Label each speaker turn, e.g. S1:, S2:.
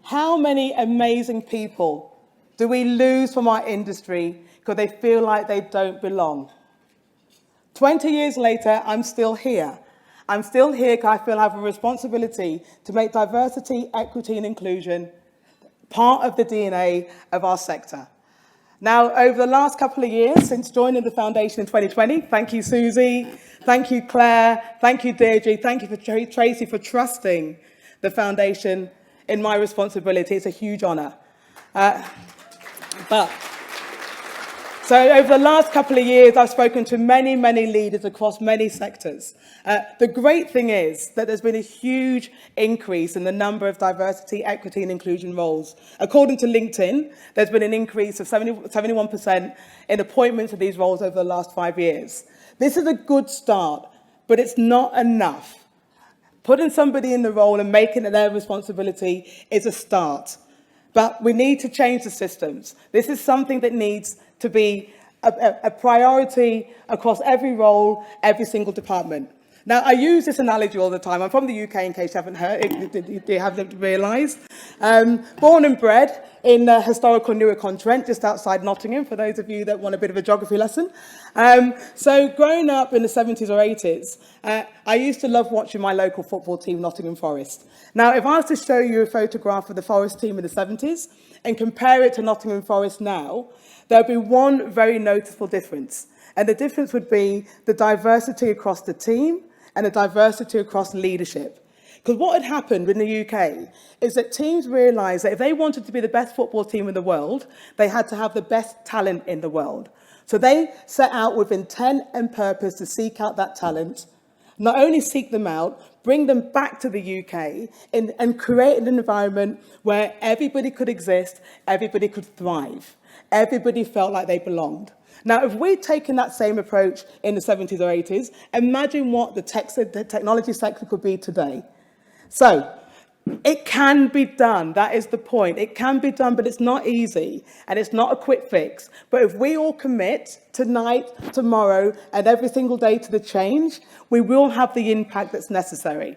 S1: How many amazing people do we lose from our industry because they feel like they don't belong? 20 years later, I'm still here. I'm still here because I feel I have a responsibility to make diversity, equity, and inclusion part of the DNA of our sector. Now, over the last couple of years, since joining the foundation in 2020, thank you, Susie, thank you, Claire, thank you, Deirdre, thank you for Tracy for trusting the foundation in my responsibility. It's a huge honour. So over the last couple of years, I've spoken to many, many leaders across many sectors. The great thing is that there's been a huge increase in the number of diversity, equity and inclusion roles. According to LinkedIn, there's been an increase of 71% in appointments to these roles over the last 5 years. This is a good start, but it's not enough. Putting somebody in the role and making it their responsibility is a start. But we need to change the systems. This is something that needs to be a priority across every role, every single department. Now, I use this analogy all the time. I'm from the UK, in case you haven't heard, you haven't realised. Born and bred in historical Newark-on-Trent, just outside Nottingham, for those of you that want a bit of a geography lesson. So growing up in the 70s or 80s, I used to love watching my local football team, Nottingham Forest. Now, if I was to show you a photograph of the Forest team in the 70s and compare it to Nottingham Forest now, there'll be one very noticeable difference. And the difference would be the diversity across the team and the diversity across leadership. Because what had happened in the UK is that teams realised that if they wanted to be the best football team in the world, they had to have the best talent in the world. So they set out with intent and purpose to seek out that talent, not only seek them out, bring them back to the UK and create an environment where everybody could exist, everybody could thrive, everybody felt like they belonged. Now, if we'd taken that same approach in the 70s or 80s, imagine what the technology sector could be today. So, it can be done. That is the point. It can be done, but it's not easy, and it's not a quick fix. But if we all commit tonight, tomorrow, and every single day to the change, we will have the impact that's necessary.